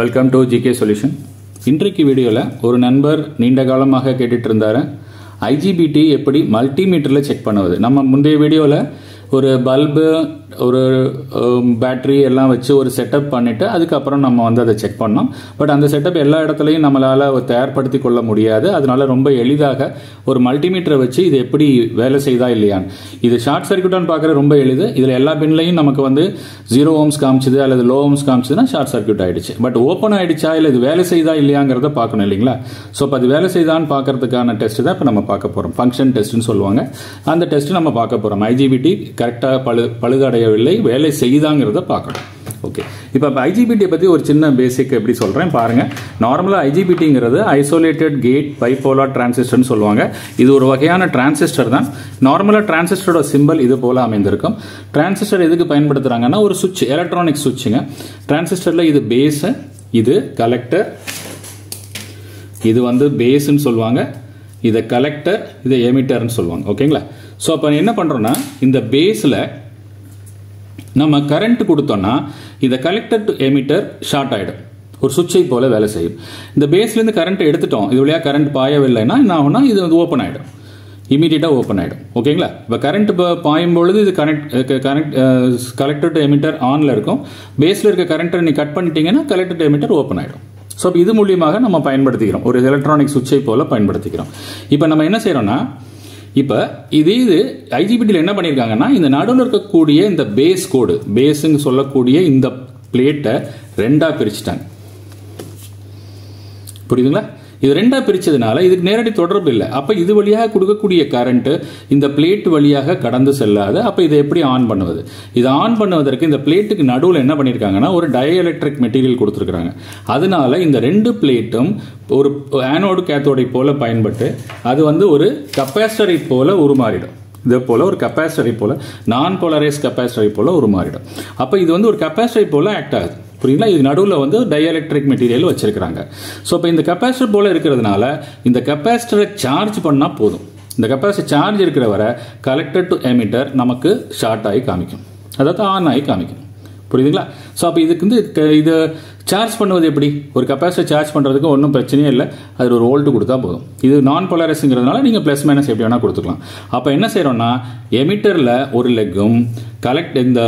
Welcome to GK solution. இன்றைக்கு வீடியோவில் ஒரு நண்பர் நீண்ட காலமாக கேட்டுட்டு இருந்தார், ஐஜிபிடி எப்படி மல்டிமீட்டரில் செக் பண்ணுவது. நம்ம முந்தைய வீடியோவில் ஒரு பல்பு ஒரு பேட்ரி எல்லாம் வச்சு ஒரு செட்டப் பண்ணிவிட்டு அதுக்கப்புறம் நம்ம அதை செக் பண்ணோம். பட் அந்த செட்டப் எல்லா இடத்துலையும் நம்மளால் தயார்படுத்தி கொள்ள முடியாது. அதனால ரொம்ப எளிதாக ஒரு மல்டிமீட்டரை வச்சு இது எப்படி வேலை செய்தா இல்லையான்னு, இது ஷார்ட் சர்க்யூட்டான்னு பார்க்குற ரொம்ப எளிது. இதில் எல்லா பின்லையும் நமக்கு 0 ohms காமிச்சுது அல்லது லோ ohms காமிச்சுதுன்னா ஷார்ட் சர்க்யூட் ஆகிடுச்சு. பட் ஓப்பன் ஆகிடுச்சா இல்லை இது வேலை செய்தா இல்லையாங்கிறத பார்க்கணும் இல்லைங்களா. ஸோ இப்போ அது வேலை செய்தான்னு பார்க்கறதுக்கான டெஸ்ட் தான் இப்போ நம்ம பார்க்க போகிறோம். ஃபங்க்ஷன் டெஸ்ட்னு சொல்லுவாங்க. அந்த டெஸ்ட் நம்ம பார்க்க போகிறோம். ஐஜிபிடி கரெக்டாக பழுதடையவில்லை, வேலை செய்தாங்கிறத பார்க்கணும். ஓகே, இப்போ ஐஜிபிடியை பற்றி ஒரு சின்ன பேசிக் எப்படி சொல்கிறேன் பாருங்கள். நார்மலாக ஐஜிபிடிங்கிறது ஐசோலேட்டட் கேட் பைபோலார் டிரான்சிஸ்டர்னு சொல்லுவாங்க. இது ஒரு வகையான டிரான்சிஸ்டர் தான். நார்மலாக டிரான்சிஸ்டரோட சிம்பிள் இது போல் அமைந்திருக்கும். டிரான்சிஸ்டர் எதுக்கு பயன்படுத்துகிறாங்கன்னா ஒரு சுவிட்ச், எலக்ட்ரானிக் சுவிட்சுங்க. டிரான்சிஸ்டரில் இது பேஸு, இது கலெக்டர், இது பேஸ்ன்னு சொல்லுவாங்க, இதை கலெக்டர், இதை எமிட்டர்னு சொல்லுவாங்க. ஓகேங்களா. ஸோ அப்போ என்ன பண்ணுறோன்னா இந்த பேஸில் நம்ம கரண்ட் கொடுத்தோம்னா இந்த கலெக்டர் டு எமிட்டர் ஷார்ட் ஆகிடும், ஒரு சுவிட்சை போல வேலை செய்யும். இந்த பேஸ்லேருந்து கரண்ட் எடுத்துட்டோம், இது வழியாக கரண்ட் பாயவில்லைன்னா என்ன ஆகும்னா இது ஓப்பன் ஆகிடும், இமீடியட்டாக ஓப்பன் ஆகிடும். ஓகேங்களா. இப்போ கரண்ட் பாயும் பொழுது இது கலெக்டர் டு எமிட்டர் ஆனில் இருக்கும். பேஸில் இருக்க கரண்ட்டை நீ கட் பண்ணிட்டீங்கன்னா கலெக்டர் டு எமிட்டர் ஓப்பன் ஆகிடும். ஸோ இது மூலியமாக நம்ம பயன்படுத்திக்கிறோம், ஒரு எலக்ட்ரானிக் சுவிட்சை போல பயன்படுத்திக்கிறோம். இப்போ நம்ம என்ன செய்யறோம்னா, இப்போ இது ஐஜிபிடியில் என்ன பண்ணியிருக்காங்கன்னா இந்த நடுவில் இருக்கக்கூடிய இந்த பேஸ் கோடு, பேஸுங்க சொல்லக்கூடிய இந்த பிளேட்டை ரெண்டாக பிரிச்சுட்டாங்க. புரியுதுங்களா. இது ரெண்டாக பிரிச்சதுனால இதுக்கு நேரடி தொடர்பு இல்லை. அப்போ இது வழியாக கொடுக்கக்கூடிய கரண்ட் இந்த பிளேட் வழியாக கடந்து செல்லாது. அப்போ இதை எப்படி ஆன் பண்ணுவது? இதை ஆன் பண்ணுவதற்கு இந்த பிளேட்டுக்கு நடுவில் என்ன பண்ணியிருக்காங்கன்னா ஒரு டயஎலக்ட்ரிக் மெட்டீரியல் கொடுத்துருக்காங்க. அதனால இந்த ரெண்டு பிளேட்டும் ஒரு ஆனோடு கேத்தோடை போல பயன்பட்டு அது ஒரு கப்பாசிட்டரை போல உருமாறிடும். இதே போல ஒரு கப்பாசிட்டரை போல, நான் போலரைஸ் கப்பாசிட்டரை போல உருமாறிடும். அப்போ இது ஒரு கப்பாசிட்டரை போல ஆக்ட் ஆகுது. புரியுங்களா. இது நடுவில் டயஎலக்ட்ரிக் மெட்டீரியல் வச்சிருக்காங்க. ஸோ இப்போ இந்த கப்பாசிட்டர் போல இருக்கிறதுனால இந்த கப்பாசிட்டரை சார்ஜ் பண்ணால் போதும். இந்த கப்பாசிட்டர் சார்ஜ் இருக்கிற வரை கலெக்டர் டு எமிட்டர் நமக்கு ஷார்ட் ஆகி காமிக்கும், அதாவது ஆன் ஆகி காமிக்கும். புரியுதுங்களா. ஸோ அப்போ இதுக்கு இது சார்ஜ் பண்ணுவது எப்படி? ஒரு கப்பாசிட்டர் சார்ஜ் பண்ணுறதுக்கு ஒன்றும் பிரச்சனையே இல்லை, அது ஒரு வோல்ட் கொடுத்தா போதும். இது நான் போலரைஸுங்கிறதுனால நீங்கள் ப்ளஸ் மைனஸ் எப்படி வேணால் கொடுத்துக்கலாம். அப்போ என்ன செய்கிறோம்னா எமிட்டரில் ஒரு லெக்கும் இந்த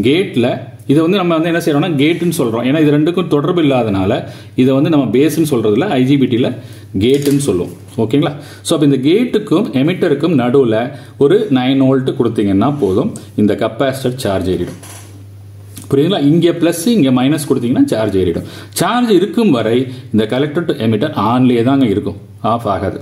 கேட்டில் இது நம்ம என்ன செய்யறோம்னா கேட்டுன்னு சொல்றோம். ஏன்னா இது ரெண்டுக்கும் தொடர்பு இல்லாதனால இதை நம்ம பேஸ்ன்னு சொல்றதுல ஐஜிபிடியில் கேட்டுன்னு சொல்லுவோம். ஓகேங்களா. ஸோ அப்போ இந்த கேட்டுக்கும் எமிட்டருக்கும் நடுவில் ஒரு 9 volt கொடுத்தீங்கன்னா போதும், இந்த கப்பாசிட்டர் சார்ஜ் ஏறிடும். புரியுதுங்களா. இங்கே பிளஸ் இங்கே மைனஸ் கொடுத்தீங்கன்னா சார்ஜ் ஏறிடும். சார்ஜ் இருக்கும் வரை இந்த கலெக்டர் டு எமிட்டர் ஆன்லேயே தாங்க இருக்கும், ஆஃப் ஆகாது.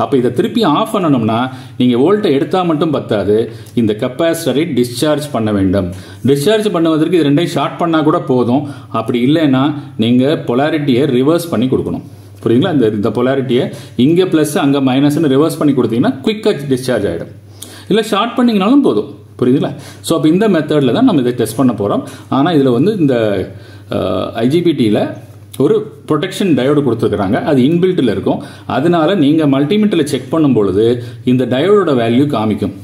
அப்போ இதை திருப்பி ஆஃப் பண்ணணும்னா நீங்கள் வோல்ட்டை எடுத்தால் மட்டும் பத்தாது, இந்த கப்பாசிட்டரை டிஸ்சார்ஜ் பண்ண வேண்டும். டிஸ்சார்ஜ் பண்ணுவதற்கு இது ரெண்டையும் ஷார்ட் பண்ணால் கூட போதும். அப்படி இல்லைன்னா நீங்கள் பொலாரிட்டியை ரிவர்ஸ் பண்ணி கொடுக்கணும். புரியுங்களா. இந்த பொலாரிட்டியை இங்கே ப்ளஸ் அங்கே மைனஸ்ன்னு ரிவர்ஸ் பண்ணி கொடுத்தீங்கன்னா குயிக்காக டிஸ்சார்ஜ் ஆகிடும். இல்லை ஷார்ட் பண்ணிங்கனாலும் போதும். புரியுதுங்களா. ஸோ அப்போ இந்த மெத்தடில் தான் நம்ம இதை டெஸ்ட் பண்ண போகிறோம். ஆனால் இதில் இந்த ஐஜிபிடியில் ஒரு ப்ரொடெக்ஷன் டயோடு கொடுத்துருக்குறாங்க, அது இன்பில்ட்டில் இருக்கும். அதனால நீங்கள் மல்டிமீட்டரில் செக் பண்ணும் பொழுது இந்த டயோடோட வேல்யூ காமிக்கும்.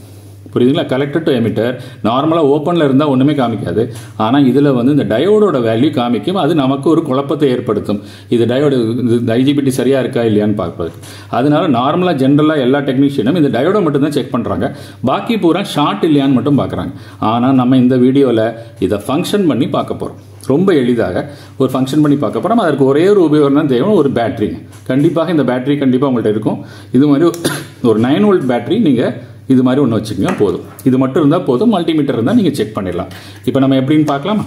புரியுதுங்களா. கலெக்டர் டு எமிட்டர் நார்மலாக ஓப்பனில் இருந்தால் ஒன்றுமே காமிக்காது. ஆனால் இதில் இந்த டயோடோட வேல்யூ காமிக்கும். அது நமக்கு ஒரு குழப்பத்தை ஏற்படுத்தும். இது டயோடு ஐஜிபிடி சரியாக இருக்கா இல்லையான்னு பார்ப்பது. அதனால நார்மலாக ஜென்ரலாக எல்லா டெக்னீஷியனும் இந்த டயோடை மட்டும்தான் செக் பண்ணுறாங்க, பாக்கி பூரா ஷார்ட் இல்லையான்னு மட்டும் பார்க்குறாங்க. ஆனால் நம்ம இந்த வீடியோவில் இதை ஃபங்க்ஷன் பண்ணி பார்க்க போகிறோம். ரொம்ப எளிதாக ஒரு ஃபங்க்ஷன் பண்ணி பார்க்க போகிறோம். அதற்கு ஒரே ஒரு உபயோகம் தேவை, ஒரு பேட்டரி. கண்டிப்பாக இந்த பேட்டரி கண்டிப்பாக உங்கள்கிட்ட இருக்கும். இது மாதிரி ஒரு 9 volt பேட்டரி நீங்கள் இது மாதிரி ஒன்று வச்சுக்கோங்க போதும். இது மட்டும் இருந்தால் போதும். மல்டிமீட்டர் இருந்தால் நீங்கள் செக் பண்ணிடலாம். இப்போ நம்ம எப்படின்னு பார்க்கலாமா.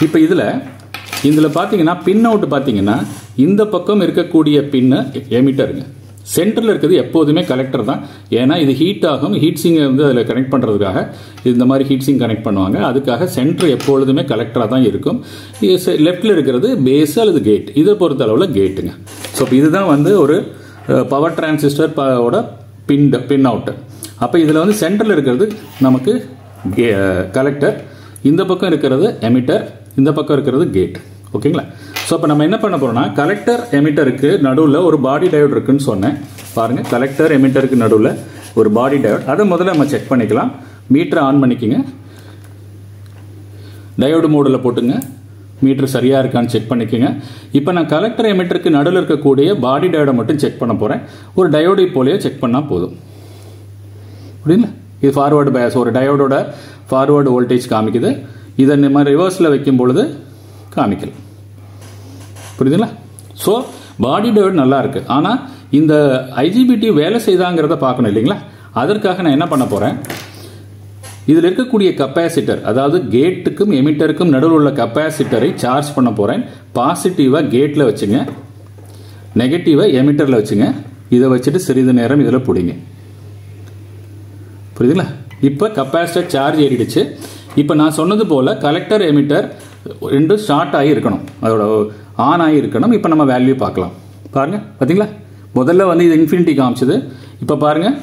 இப்போ இதில் பார்த்தீங்கன்னா பின் அவுட் பார்த்தீங்கன்னா இந்த பக்கம் இருக்கக்கூடிய பின்னு எமிட்டருங்க. சென்டரில் இருக்கிறது எப்போதுமே கலெக்டர் தான். ஏன்னா இது ஹீட் ஆகும், ஹீட் சிங்கை அதில் கனெக்ட் பண்ணுறதுக்காக இந்த மாதிரி ஹீட் சிங் கனெக்ட் பண்ணுவாங்க. அதுக்காக சென்டர் எப்பொழுதுமே கலெக்டராக தான் இருக்கும். லெஃப்டில் இருக்கிறது பேஸ் அல்லது கேட், இதை பொறுத்த அளவில் கேட்டுங்க. ஸோ இதுதான் ஒரு பவர் டிரான்சிஸ்டர் பின் அவுட்டு. அப்போ இதில் சென்டரில் இருக்கிறது நமக்கு கலெக்டர், இந்த பக்கம் இருக்கிறது எமிட்டர், இந்த பக்கம் இருக்கிறது கேட். ஓகேங்களா. ஸோ இப்போ நம்ம என்ன பண்ண போறோம்னா கலெக்டர் எமிட்டருக்கு நடுவில் ஒரு பாடி டயோடு இருக்குன்னு சொன்னேன் பாருங்க. கலெக்டர் எமிட்டருக்கு நடுவில் ஒரு பாடி டயோடு, அதை முதல்ல நம்ம செக் பண்ணிக்கலாம். மீட்டரை ஆன் பண்ணிக்கோங்க. டயோடு மோடில் போட்டுங்க, மீட்டர் சரியாக இருக்கான்னு செக் பண்ணிக்கோங்க. இப்போ நான் கலெக்டர் எமிட்டருக்கு நடுவில் இருக்கக்கூடிய பாடி டயோடை மட்டும் செக் பண்ண போகிறேன். ஒரு டயோடை போலேயே செக் பண்ணால் போதும். புரியுங்களா? இது ஃபார்வர்டு பயாஸ், ஒரு டயோடோட ஃபார்வர்டு வோல்டேஜ் காமிக்குது. இதை நம்ம ரிவர்ஸில் வைக்கும் பொழுது காமிக்கல. புரியுதுங்களா? ஸோ பாடி டயோடு நல்லா இருக்கு. ஆனால் இந்த ஐஜிபிடி வேலை செய்தாங்கிறத பார்க்கணும் இல்லைங்களா? அதற்காக நான் என்ன பண்ண போகிறேன், இதில் இருக்கக்கூடிய கெப்பாசிட்டர், அதாவது கேட்டுக்கும் எமிட்டருக்கும் நடுவில் உள்ள கெப்பாசிட்டரை சார்ஜ் பண்ண போகிறேன். பாசிட்டிவாக கேட்டில் வச்சுங்க, நெகட்டிவாக எமிட்டரில் வச்சுங்க. இதை வச்சுட்டு சிறிது நேரம் இதில் பிடிங்க. புரியுதுங்களா? இப்போ கெப்பாசிட்டர் சார்ஜ் ஏறிடுச்சு. இப்போ நான் சொன்னது போல் கலெக்டர் எமிட்டர் ரெண்டும் ஸ்டார்ட் ஆகி இருக்கணும், அதோட ஆன் ஆகி இருக்கணும். இப்போ நம்ம வேல்யூ பார்க்கலாம். பாருங்கள், பார்த்தீங்களா? முதல்ல வந்து இது இன்ஃபினிட்டி காமிச்சது. இப்போ பாருங்கள்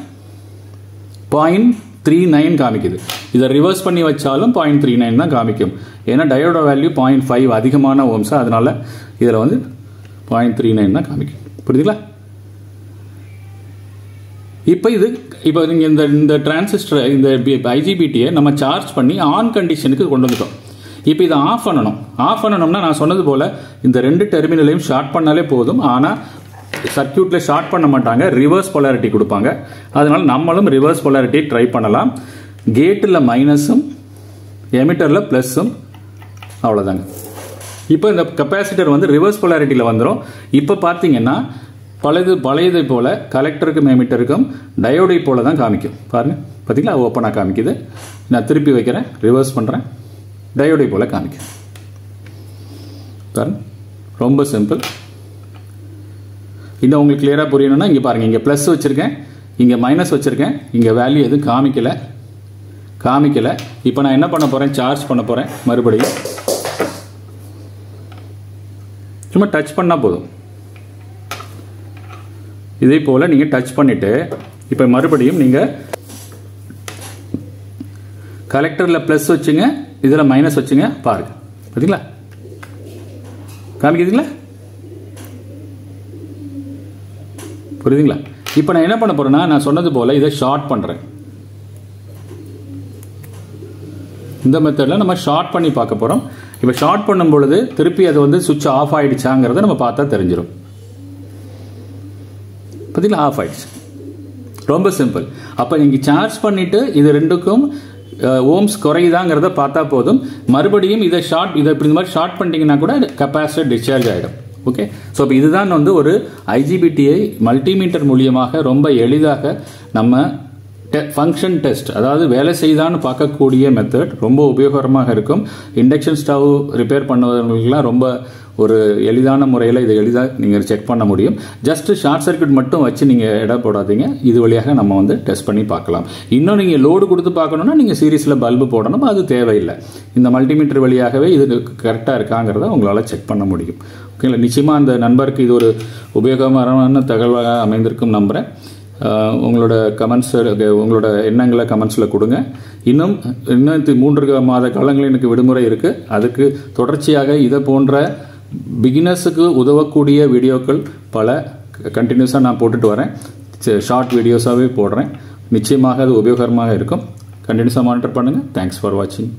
0.39 காமிக்குது. இதை ரிவர்ஸ் பண்ணி வச்சாலும் 0.39 தான் காமிக்கும். ஏன்னா டயோட வேல்யூ 0.5 அதிகமான ஓம்ஸா, அதனால இதில் வந்து 0.39 தான் காமிக்கும். புரியுதுங்களா? இப்போ நீங்கள் இந்த டிரான்சிஸ்டர், இந்த ஐஜிபிடியை நம்ம சார்ஜ் பண்ணி ஆன் கண்டிஷனுக்கு கொண்டு வந்துட்டோம். இப்போ இதை ஆஃப் பண்ணணும். ஆஃப் பண்ணணும்னா நான் சொன்னது போல் இந்த ரெண்டு டெர்மினலையும் ஷார்ட் பண்ணாலே போதும். ஆனால் சர்க்கியூட்டில் ஷார்ட் பண்ண மாட்டாங்க, ரிவர்ஸ் பொலாரிட்டி கொடுப்பாங்க. அதனால நம்மளும் ரிவர்ஸ் பொலாரிட்டி ட்ரை பண்ணலாம். கேட்டில் மைனஸும் எமிட்டரில் ப்ளஸ்ஸும், அவ்வளோதாங்க. இப்போ இந்த கெப்பாசிட்டர் வந்து ரிவர்ஸ் பொலாரிட்டியில் வந்துடும். இப்போ பார்த்தீங்கன்னா பழையதை போல கலெக்டருக்கும் எமிட்டருக்கும் டயோடை போல தான் காமிக்கும். பாருங்கள், பார்த்தீங்களா? ஓப்பனாக காமிக்குது. நான் திருப்பி வைக்கிறேன், ரிவர்ஸ் பண்ணுறேன், டயோடை போல காமிக்கும். பாருங்க, ரொம்ப சிம்பிள். இன்னும் உங்களுக்கு கிளியராக புரியணும்னா இங்கே பாருங்கள், இங்கே ப்ளஸ் வச்சுருக்கேன், இங்கே மைனஸ் வச்சுருக்கேன், இங்கே வேல்யூ எதுவும் காமிக்கலை. இப்போ நான் என்ன பண்ண போகிறேன், சார்ஜ் பண்ண போகிறேன். மறுபடியும் சும்மா டச் பண்ணால் போதும். இதே போல் நீங்கள் டச் பண்ணிவிட்டு இப்போ மறுபடியும் நீங்கள் கலெக்டரில் ப்ளஸ் வச்சுங்க, இதில் மைனஸ் வச்சுங்க. பாருங்க, பார்த்தீங்களா? காமிக்குதுங்களா? புரியுதுங்களா? இப்போ நான் என்ன பண்ண போறேன்னா, நான் சொன்னது போல இதை ஷார்ட் பண்ணுறேன். இந்த மெத்தடில் நம்ம ஷார்ட் பண்ணி பார்க்க போகிறோம். இப்போ ஷார்ட் பண்ணும் பொழுது திருப்பி அது வந்து சுவிட்ச் ஆஃப் ஆகிடுச்சாங்கிறத நம்ம பார்த்தா தெரிஞ்சிடும். பார்த்தீங்களா? ஆஃப் ஆயிடுச்சு. ரொம்ப சிம்பிள். அப்போ நீங்கள் சார்ஜ் பண்ணிவிட்டு இது ரெண்டுக்கும் ஓம்ஸ் குறையுதாங்கிறத பார்த்தா போதும். மறுபடியும் இதை இப்படி இந்த மாதிரி ஷார்ட் பண்ணிட்டீங்கன்னா கூட கெப்பாசிட்டர் டிஸ்சார்ஜ் ஆகிடும். ஓகே. ஸோ இப்போ இதுதான் வந்து ஒரு ஐஜிபிடியை மல்டிமீட்டர் மூலியமாக ரொம்ப எளிதாக நம்ம ஃபங்க்ஷன் டெஸ்ட், அதாவது வேலை செய்தான்னு பார்க்கக்கூடிய மெத்தட் ரொம்ப உபயோகரமாக இருக்கும். இண்டக்ஷன் ஸ்டவ் ரிப்பேர் பண்ணுவவங்களுக்குலாம் ரொம்ப ஒரு எளிதான முறையில் இதை எளிதாக நீங்கள் செக் பண்ண முடியும். ஜஸ்ட் ஷார்ட் சர்க்யூட் மட்டும் வச்சு நீங்கள் இட போடாதீங்க. இது வழியாக நம்ம வந்து டெஸ்ட் பண்ணி பார்க்கலாம். இன்னும் நீங்கள் லோடு கொடுத்து பார்க்கணுன்னா நீங்கள் சீரீஸில் பல்பு போடணும், அது தேவையில்லை. இந்த மல்டிமீட்டர் வழியாகவே இது கரெக்டாக இருக்காங்கிறத உங்களால் செக் பண்ண முடியும். ஓகேங்களா? நிச்சயமாக அந்த நண்பருக்கு இது ஒரு உபயோகமான தகவலாக அமைந்திருக்கும் நம்புகிறேன். உங்களோட கமெண்ட்ஸ், உங்களோட எண்ணங்களை கமெண்ட்ஸில் கொடுங்க. இன்னும் 3 மாத காலங்களில் எனக்கு விடுமுறை இருக்குது. அதுக்கு தொடர்ச்சியாக இதை போன்ற பிகினர்ஸுக்கு உதவக்கூடிய வீடியோக்கள் பல கண்டினியூஸாக நான் போட்டுட்டு வரேன். ஷார்ட் வீடியோஸாகவே போடுறேன். நிச்சயமாக அது உபயோகரமாக இருக்கும். கண்டினியூஸாக மானிட்டர் பண்ணுங்கள். தேங்க்ஸ் ஃபார் வாட்சிங்.